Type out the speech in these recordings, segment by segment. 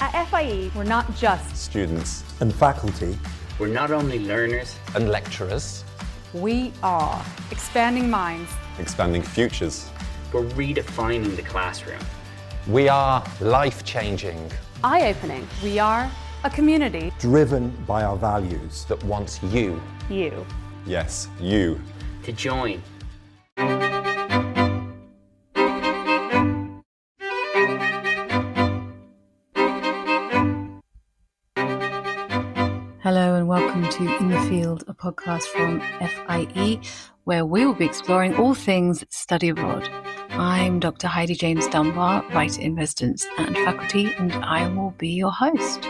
At FIE, we're not just students and faculty. We're not only learners and lecturers. We are expanding minds, Expanding futures. We're redefining the classroom. We are life-changing. eye-opening. We are a community Driven by our values. That wants you. you. Yes, you. To join. Hello and welcome to In the Field, a podcast from FIE, where we will be exploring all things study abroad. I'm Dr. Heidi James-Dunbar, writer in residence and faculty, and I will be your host.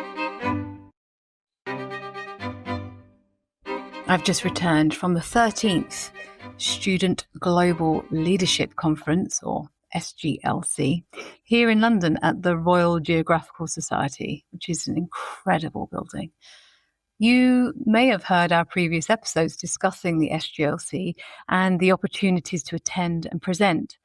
I've just returned from the 13th Student Global Leadership Conference, or SGLC, here in London at the Royal Geographical Society, which is an incredible building. You may have heard our previous episodes discussing the SGLC and the opportunities to attend and present.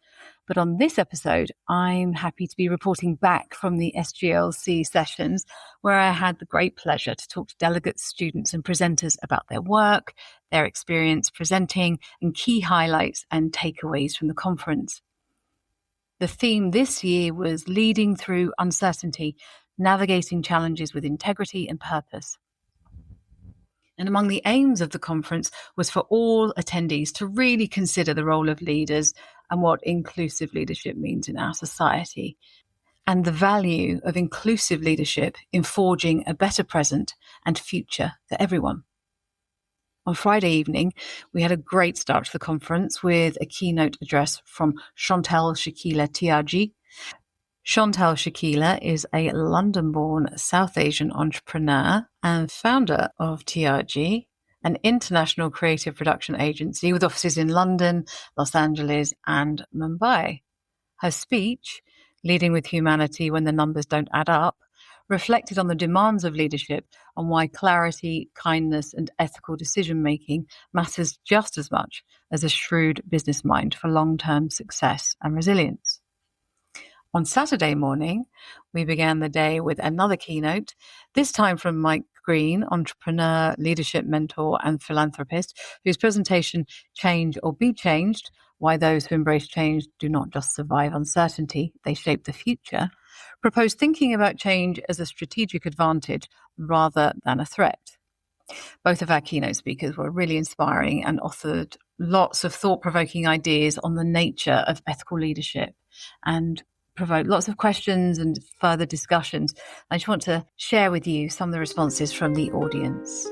But on this episode, I'm happy to be reporting back from the SGLC sessions, where I had the great pleasure to talk to delegates, students and presenters about their work, their experience presenting, and key highlights and takeaways from the conference. The theme this year was Leading Through Uncertainty, Navigating Challenges with Integrity and Purpose. And among the aims of the conference was for all attendees to really consider the role of leaders and what inclusive leadership means in our society, and the value of inclusive leadership in forging a better present and future for everyone. On Friday evening, we had a great start to the conference with a keynote address from Chantal Shakila Tiagi. Chantal Shakila is a London-born South Asian entrepreneur and founder of TRG, an international creative production agency with offices in London, Los Angeles, and Mumbai. Her speech, Leading with Humanity When the Numbers Don't Add Up, reflected on the demands of leadership and why clarity, kindness, and ethical decision-making matters just as much as a shrewd business mind for long-term success and resilience. On Saturday morning, we began the day with another keynote, this time from Mike Green, entrepreneur, leadership mentor, and philanthropist, whose presentation, Change or Be Changed, Why Those Who Embrace Change Do Not Just Survive Uncertainty, They Shape the Future, proposed thinking about change as a strategic advantage rather than a threat. Both of our keynote speakers were really inspiring and offered lots of thought-provoking ideas on the nature of ethical leadership and provoked lots of questions and further discussions. I just want to share with you some of the responses from the audience.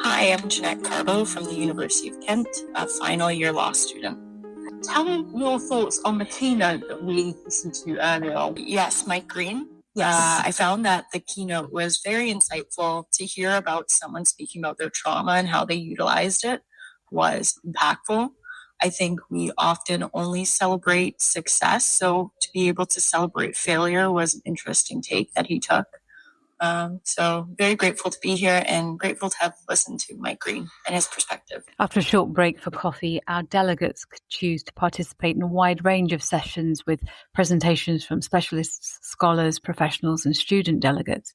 Hi, I'm Jeanette Carbo from the University of Kent, a final year law student. Tell me your thoughts on the keynote that we listened to earlier. Yes, Mike Green. Yes. I found that the keynote was very insightful. To hear about someone speaking about their trauma and how they utilized it was impactful. I think we often only celebrate success, so to be able to celebrate failure was an interesting take that he took. So very grateful to be here and grateful to have listened to Mike Green and his perspective. After a short break for coffee, our delegates could choose to participate in a wide range of sessions with presentations from specialists, scholars, professionals, and student delegates.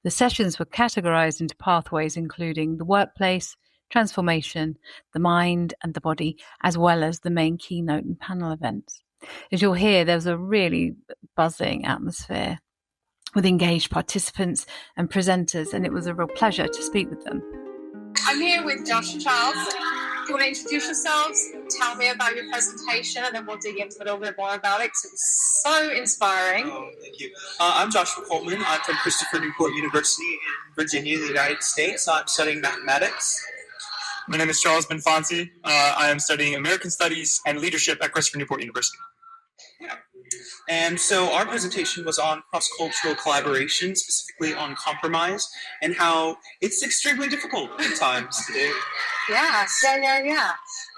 The sessions were categorized into pathways including the workplace, transformation, the mind and the body, as well as the main keynote and panel events. As you'll hear, there was a really buzzing atmosphere with engaged participants and presenters, and it was a real pleasure to speak with them. I'm here with Josh and Charles. Do you want to introduce yourselves, tell me about your presentation, and then we'll dig into a little bit more about it, because it was so inspiring. Oh, thank you. I'm Joshua Coleman. I'm from Christopher Newport University in Virginia, the United States. I'm studying mathematics. My name is Charles Benfonsi. I am studying American Studies and Leadership at Christopher Newport University. Yeah. And so our presentation was on cross-cultural collaboration, specifically on compromise, and how it's extremely difficult at times to do. Yeah.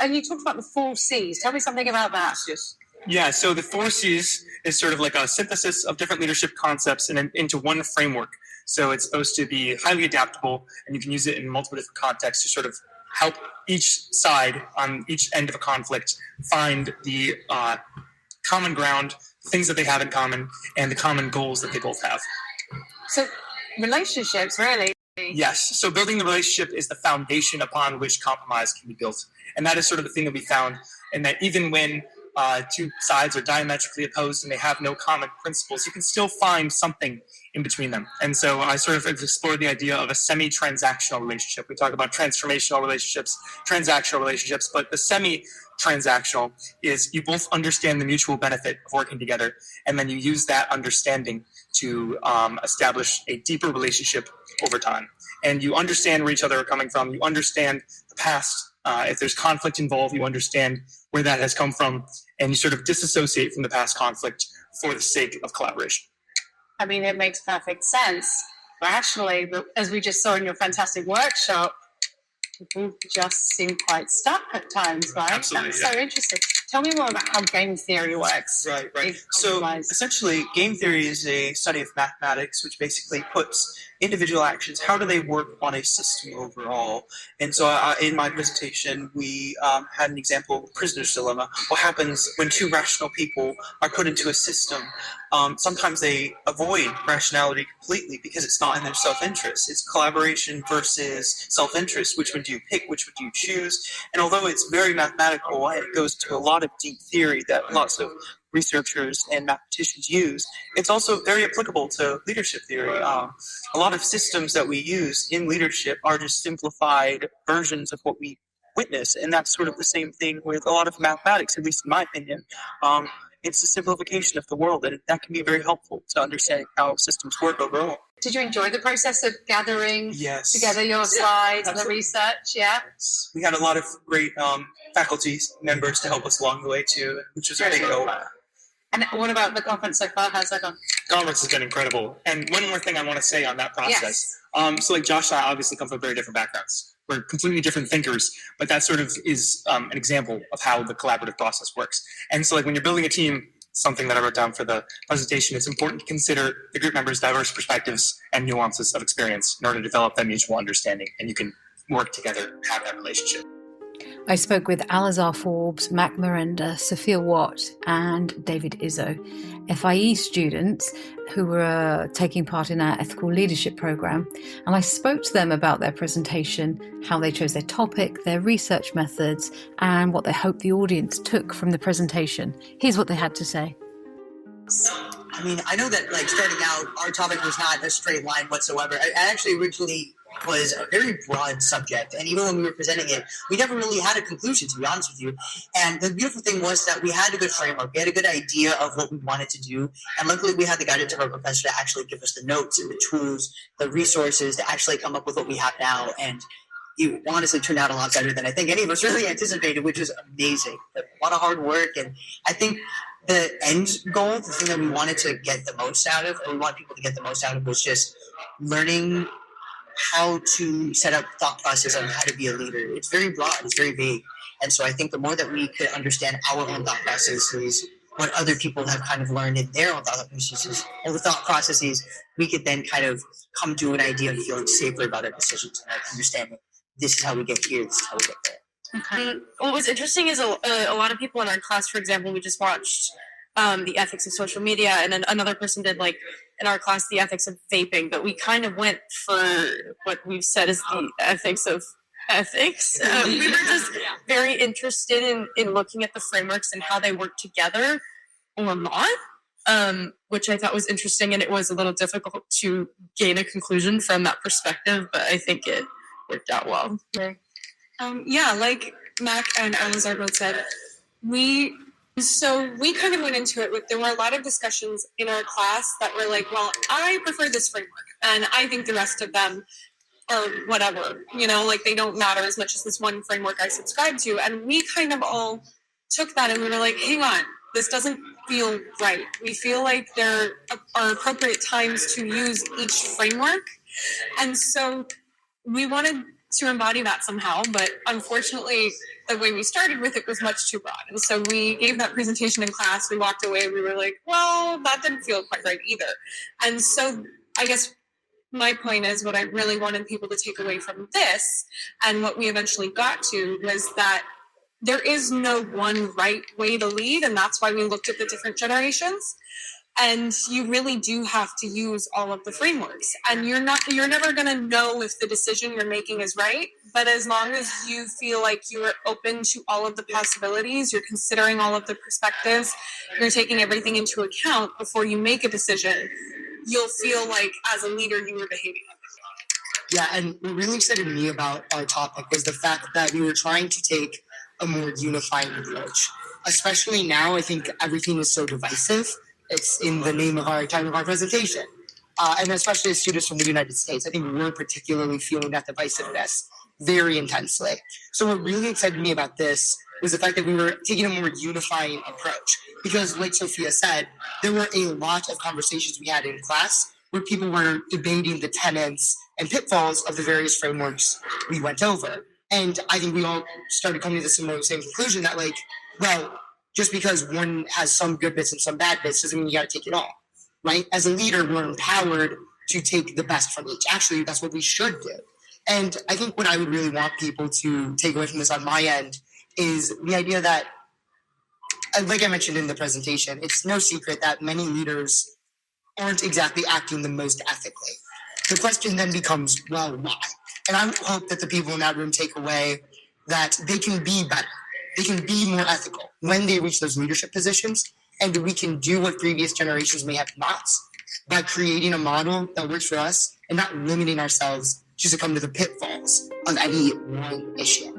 And you talked about the 4 C's. Tell me something about that. Yes. Yeah, so the 4 C's is sort of like a synthesis of different leadership concepts into one framework. So it's supposed to be highly adaptable, and you can use it in multiple different contexts to sort of help each side on each end of a conflict find the common ground, things that they have in common, and the common goals that they both have. So relationships, really. Yes. So building the relationship is the foundation upon which compromise can be built. And that is sort of the thing that we found, and that even when two sides are diametrically opposed and they have no common principles, you can still find something in between them. And so I sort of explored the idea of a semi-transactional relationship. We talk about transformational relationships, transactional relationships, but the semi-transactional is you both understand the mutual benefit of working together, and then you use that understanding to establish a deeper relationship over time. And you understand where each other are coming from. You understand the past. If there's conflict involved, you understand where that has come from, and you sort of disassociate from the past conflict for the sake of collaboration. I mean, it makes perfect sense. But actually, as we just saw in your fantastic workshop, people just seem quite stuck at times, right? Absolutely, That's so interesting. Tell me more about how game theory works. Right. So essentially, game theory is a study of mathematics, which basically puts individual actions, how do they work on a system overall? And so in my presentation, we had an example of prisoner's dilemma. What happens when two rational people are put into a system? Sometimes they avoid rationality completely because it's not in their self-interest. It's collaboration versus self-interest. Which would you pick? Which would you choose? And although it's very mathematical, it goes to a lot of deep theory that lots of researchers and mathematicians use. It's also very applicable to leadership theory. A lot of systems that we use in leadership are just simplified versions of what we witness, and that's sort of the same thing with a lot of mathematics, at least in my opinion. It's a simplification of the world, and that can be very helpful to understanding how systems work overall. Did you enjoy the process of gathering together your slides and the research? Yeah. We had a lot of great faculty members to help us along the way too, which was really cool. And what about the conference so far? How's that gone? Conference has been incredible. And one more thing I want to say on that process. So like Josh and I obviously come from very different backgrounds. We're completely different thinkers, but that sort of is an example of how the collaborative process works. And so like when you're building a team, something that I wrote down for the presentation, it's important to consider the group members' diverse perspectives and nuances of experience in order to develop that mutual understanding, and you can work together and have that relationship. I spoke with Alizar Forbes, Mac Miranda, Sophia Watt and David Izzo, FIE students who were taking part in our ethical leadership program, and I spoke to them about their presentation, how they chose their topic, their research methods, and what they hoped the audience took from the presentation. Here's what they had to say. I mean, I know that like starting out, our topic was not a straight line whatsoever. I actually originally was a very broad subject, and even when we were presenting it, we never really had a conclusion, to be honest with you. And the beautiful thing was that we had a good framework, we had a good idea of what we wanted to do, and luckily we had the guidance of our professor to actually give us the notes and the tools, the resources to actually come up with what we have now. And it honestly turned out a lot better than I think any of us really anticipated, which was amazing. But a lot of hard work, and I think the end goal, the thing that we wanted to get the most out of, or we want people to get the most out of, was just learning how to set up thought process on how to be a leader. It's very broad, it's very vague. And so I think the more that we could understand our own thought processes, what other people have kind of learned in their own thought processes, we could then kind of come to an idea of feeling safer about our decisions and understanding this is how we get here, this is how we get there. Okay. What was interesting is a lot of people in our class, for example, we just watched the ethics of social media, and then another person did like in our class the ethics of vaping, but we kind of went for what we've said is the ethics of ethics. We were just very interested in looking at the frameworks and how they work together or not, which I thought was interesting, and it was a little difficult to gain a conclusion from that perspective, but I think it worked out well. Like Mac and Alizar both said, we kind of went into it with, there were a lot of discussions in our class that were like, well, I prefer this framework, and I think the rest of them are whatever, like they don't matter as much as this one framework I subscribe to. And we kind of all took that and we were like, hang on, this doesn't feel right. We feel like there are appropriate times to use each framework. And so we wanted to embody that somehow, but unfortunately the way we started with it was much too broad. And so we gave that presentation in class, we walked away, we were like, well, that didn't feel quite right either. And so I guess my point is, what I really wanted people to take away from this, and what we eventually got to, was that there is no one right way to lead, and that's why we looked at the different generations. And you really do have to use all of the frameworks. And you're never going to know if the decision you're making is right. But as long as you feel like you're open to all of the possibilities, you're considering all of the perspectives, you're taking everything into account before you make a decision, you'll feel like as a leader you were behaving. Yeah, and what really excited me about our topic was the fact that we were trying to take a more unifying approach. Especially now, I think everything is so divisive. It's in the name of our time of our presentation. And especially as students from the United States, I think we're particularly feeling that divisiveness very intensely. So what really excited me about this was the fact that we were taking a more unifying approach. Because like Sophia said, there were a lot of conversations we had in class where people were debating the tenets and pitfalls of the various frameworks we went over. And I think we all started coming to the same conclusion that, like, well, just because one has some good bits and some bad bits doesn't mean you got to take it all, right? As a leader, we're empowered to take the best from each. Actually, that's what we should do. And I think what I would really want people to take away from this on my end is the idea that, like I mentioned in the presentation, it's no secret that many leaders aren't exactly acting the most ethically. The question then becomes, well, why? And I hope that the people in that room take away that they can be better. They can be more ethical when they reach those leadership positions, and we can do what previous generations may have not by creating a model that works for us and not limiting ourselves to succumb to the pitfalls of any one issue.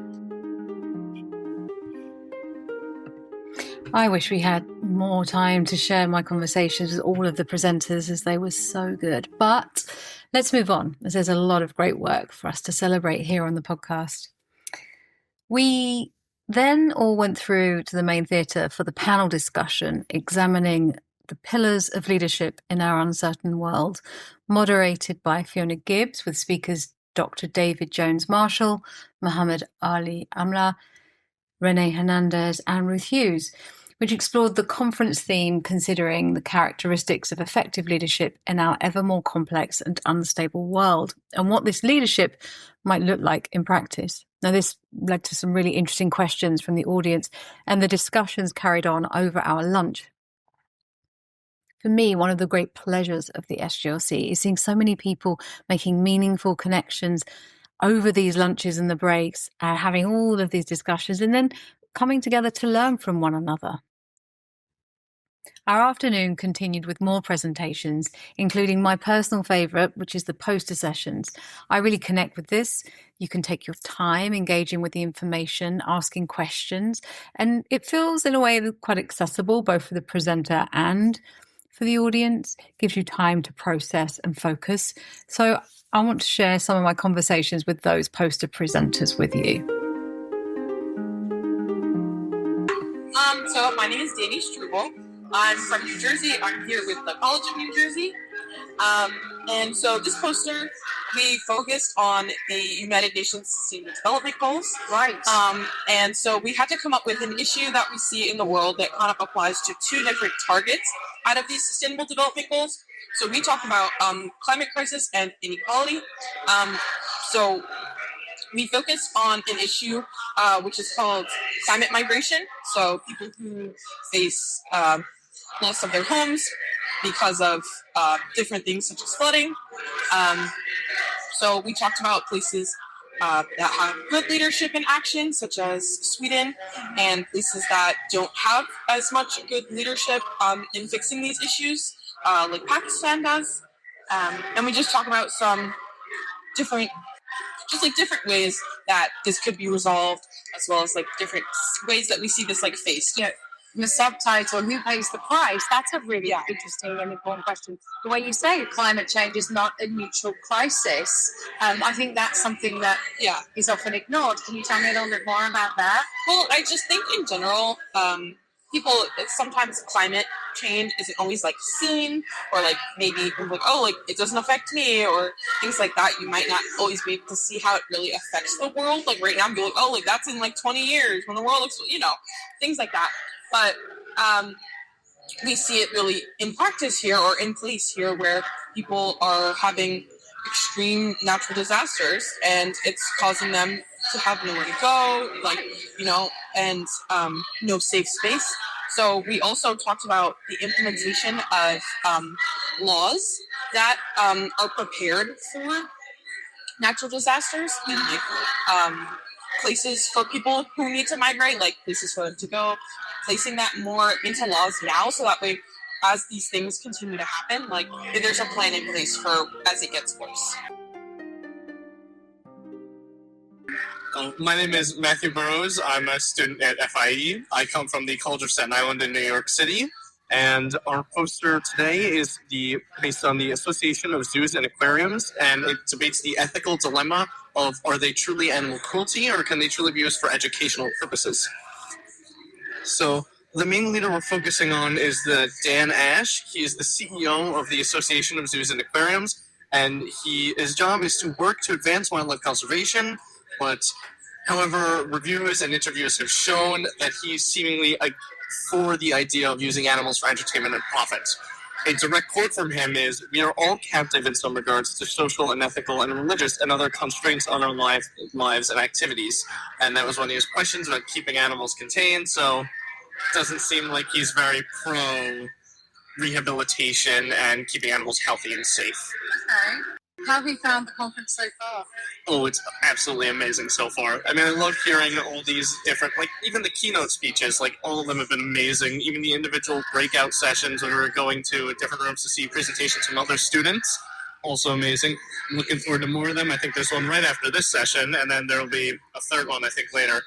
I wish we had more time to share my conversations with all of the presenters as they were so good. But let's move on, as there's a lot of great work for us to celebrate here on the podcast. We then all went through to the main theatre for the panel discussion examining the pillars of leadership in our uncertain world, moderated by Fiona Gibbs with speakers Dr. David Jones-Marshall, Muhammad Ali Amla, Renee Hernandez and Ruth Hughes, which explored the conference theme considering the characteristics of effective leadership in our ever more complex and unstable world and what this leadership might look like in practice. Now, this led to some really interesting questions from the audience and the discussions carried on over our lunch. For me, one of the great pleasures of the SGLC is seeing so many people making meaningful connections over these lunches and the breaks, having all of these discussions and then coming together to learn from one another. Our afternoon continued with more presentations, including my personal favourite, which is the poster sessions. I really connect with this. You can take your time engaging with the information, asking questions, and it feels in a way quite accessible, both for the presenter and for the audience. It gives you time to process and focus. So I want to share some of my conversations with those poster presenters with you. So my name is Danny Struble. I'm from New Jersey. I'm here with the College of New Jersey. And so this poster, we focused on the United Nations Sustainable Development Goals. Right. And so we had to come up with an issue that we see in the world that kind of applies to two different targets out of these Sustainable Development Goals. So we talked about climate crisis and inequality. So we focused on an issue which is called climate migration. So people who face loss of their homes because of different things such as flooding. So we talked about places that have good leadership and action, such as Sweden, and places that don't have as much good leadership in fixing these issues, like Pakistan does. And we just talk about some different ways that this could be resolved, as well as like different ways that we see this like faced. Yeah. The subtitle, who pays the price? That's a really interesting and important question. The way you say climate change is not a neutral crisis, I think that's something that is often ignored. Can you tell me a little bit more about that? Well, I just think in general, people, sometimes climate change isn't always like seen, or like maybe like, oh, like it doesn't affect me, or things like that. You might not always be able to see how it really affects the world. Like right now, I'm like, oh, like that's in like 20 years when the world looks, things like that. But we see it really in practice here, or in place here, where people are having extreme natural disasters, and it's causing them to have nowhere to go, and no safe space. So we also talked about the implementation of laws that are prepared for natural disasters and places for people who need to migrate, like places for them to go, placing that more into laws now, so that way, as these things continue to happen, there's a plan in place for as it gets worse. My name is Matthew Burrows. I'm a student at FIE. I come from the College of Staten Island in New York City. And our poster today is based on the Association of Zoos and Aquariums, and it debates the ethical dilemma of, are they truly animal cruelty, or can they truly be used for educational purposes? So the main leader we're focusing on is Dan Ash. He is the CEO of the Association of Zoos and Aquariums, and his job is to work to advance wildlife conservation, but however, reviewers and interviewers have shown that he's seemingly for the idea of using animals for entertainment and profit. A direct quote from him is, "We are all captive in some regards to social and ethical and religious and other constraints on our lives and activities." And that was one of his questions about keeping animals contained, so it doesn't seem like he's very pro rehabilitation and keeping animals healthy and safe. Okay. How have you found the conference so far? Oh, it's absolutely amazing so far. I mean, I love hearing all these different, even the keynote speeches, all of them have been amazing. Even the individual breakout sessions when we were going to different rooms to see presentations from other students, also amazing. I'm looking forward to more of them. I think there's one right after this session, and then there'll be a third one, I think, later.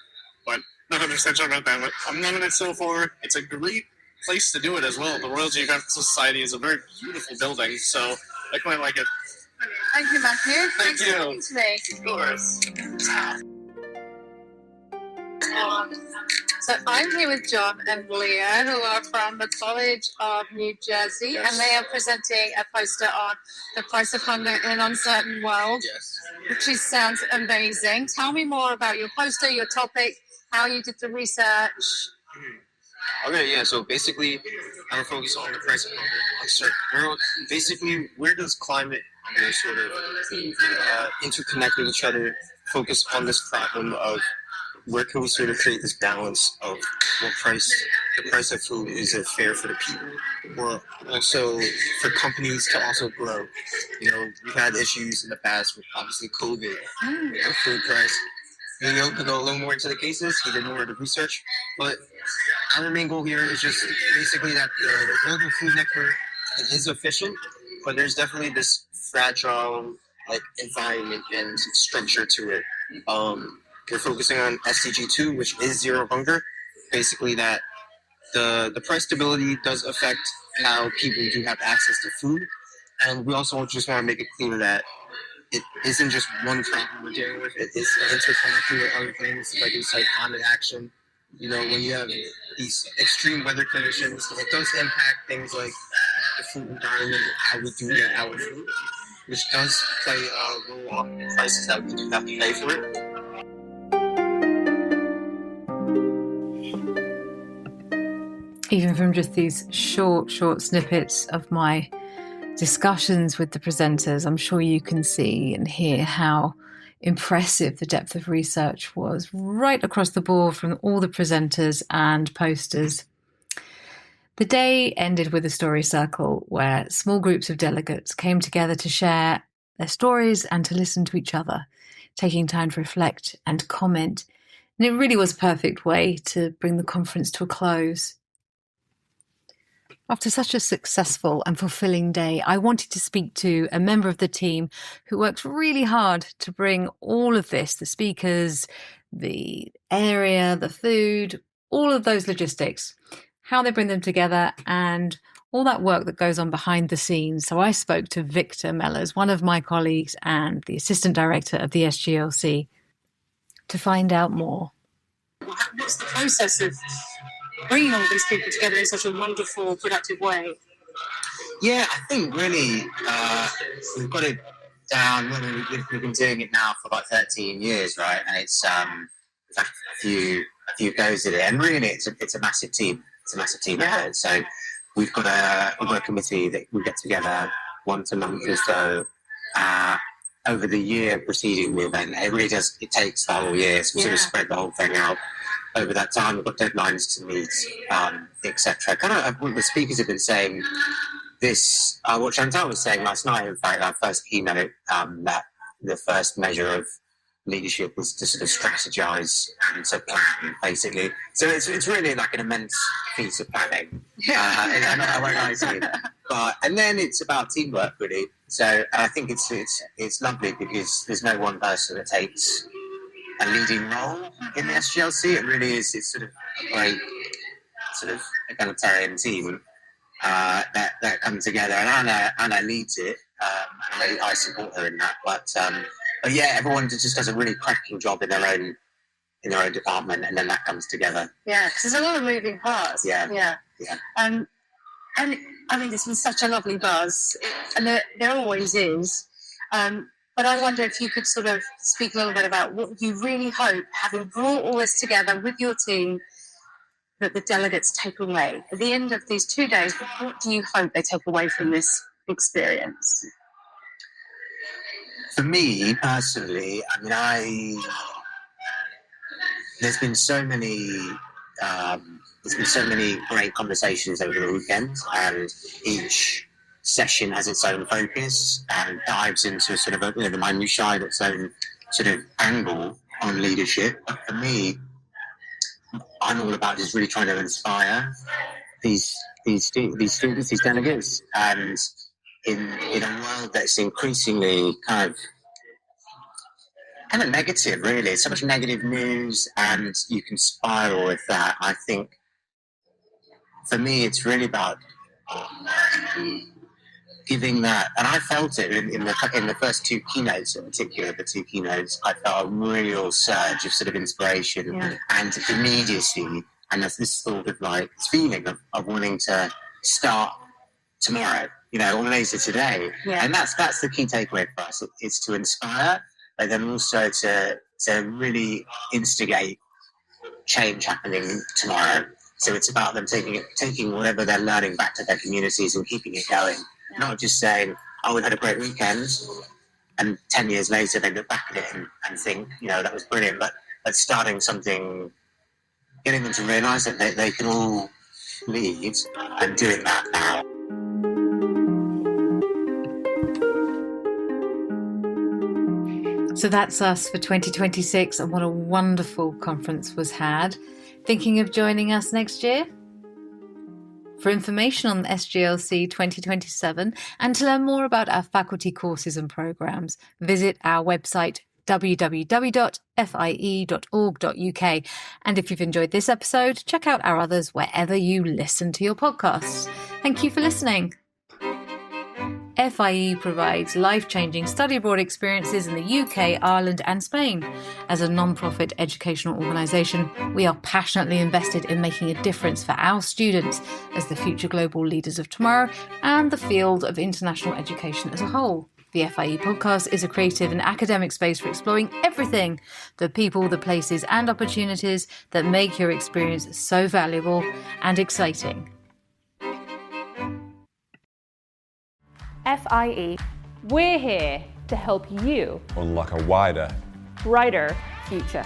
But not 100% sure about that, but I'm loving it so far. It's a great place to do it as well. The Royal Geographical Society is a very beautiful building, so I quite like it. Thank you, Matthew. Thank you. For talking to me. Of course. So I'm here with John and Leah, who are from the College of New Jersey, Yes. and they are presenting a poster on the price of hunger in an uncertain world, Yes. which sounds amazing. Tell me more about your poster, your topic, how you did the research. Okay, yeah, so basically, I'm going to focus on the price of hunger in an uncertain world. Basically, where does climate sort of interconnect with each other, focus on this problem of where can we sort of create this balance of the price of food, is it fair for the people, or also for companies to also grow. We've had issues in the past with obviously COVID, food price. Could go a little more into the cases, he did more of the research, but our main goal here is just basically that the global food network is efficient, but there's definitely this fragile environment and structure to it. We're focusing on SDG 2, which is zero hunger. Basically, that the price stability does affect how people do have access to food, and we also just want to make it clear that it isn't just one problem we're dealing with. It is interconnected with other things, like climate action. When you have these extreme weather conditions, it does impact things like the food environment, how we do get our food, which does play a role on the prices that we do have to pay for it. Even from just these short snippets of my discussions with the presenters, I'm sure you can see and hear how impressive the depth of research was right across the board from all the presenters and posters. The day ended with a story circle where small groups of delegates came together to share their stories and to listen to each other, taking time to reflect and comment. And it really was a perfect way to bring the conference to a close. After such a successful and fulfilling day, I wanted to speak to a member of the team who worked really hard to bring all of this, the speakers, the area, the food, all of those logistics, how they bring them together and all that work that goes on behind the scenes. So I spoke to Victor Mellers, one of my colleagues and the Assistant Director of the SGLC, to find out more. What's the process of bringing all these people together in such a wonderful, productive way? Yeah, I think really we've got it down. We've been doing it now for about 13 years, right? And it's we've had a few goes at it, and really it's a massive team. It's a massive team ahead. So we've got a committee that we get together once a month or so. over the year preceding the event. It really does, it takes the whole year, so we sort of spread the whole thing out over that time. We've got deadlines to meet, etc. Kind of what the speakers have been saying, this, what Chantal was saying last night, in fact, our first keynote, that the first measure of leadership was to sort of strategize and to plan, basically. So it's really like an immense piece of planning. I won't lie to you. But, and then it's about teamwork, really. So I think it's lovely because there's no one person that takes a leading role in the SGLC. It really is, it's sort of a great sort of egalitarian team that come together. And Anna leads it. And I support her in that. But yeah, everyone just does a really cracking job in their own department, and then that comes together. Yeah, because there's a lot of moving parts. Yeah. And I mean, it's been such a lovely buzz, and there always is. But I wonder if you could sort of speak a little bit about what you really hope, having brought all this together with your team, that the delegates take away. At the end of these 2 days, what do you hope they take away from this experience? For me, personally, I mean, there's been so many great conversations over the weekend, and each session has its own focus and dives into sort of the minutiae, its own sort of angle on leadership. But for me, I'm all about just really trying to inspire these students, these delegates, and in a world that's increasingly kind of negative, really. So much negative news, and you can spiral with that. I think for me, it's really about giving that, and I felt it in the first two keynotes in particular, the two keynotes. I felt a real surge of sort of inspiration and immediacy, and there's this sort of like feeling of wanting to start tomorrow, or later today. And that's the key takeaway for us. It's to inspire, but then also to really instigate change happening tomorrow. So it's about them taking whatever they're learning back to their communities and keeping it going. Not just saying, oh, we had a great weekend, and 10 years later they look back at it and think, that was brilliant, but starting something, getting them to realise that they can all lead, and doing that now. So that's us for 2026, and what a wonderful conference was had. Thinking of joining us next year? For information on the SGLC 2027 and to learn more about our faculty courses and programmes, visit our website www.fie.org.uk. And if you've enjoyed this episode, check out our others wherever you listen to your podcasts. Thank you for listening. FIE provides life-changing study abroad experiences in the UK, Ireland and Spain. As a non-profit educational organisation, we are passionately invested in making a difference for our students as the future global leaders of tomorrow and the field of international education as a whole. The FIE podcast is a creative and academic space for exploring everything, the people, the places and opportunities that make your experience so valuable and exciting. FIE, we're here to help you unlock a wider, brighter future.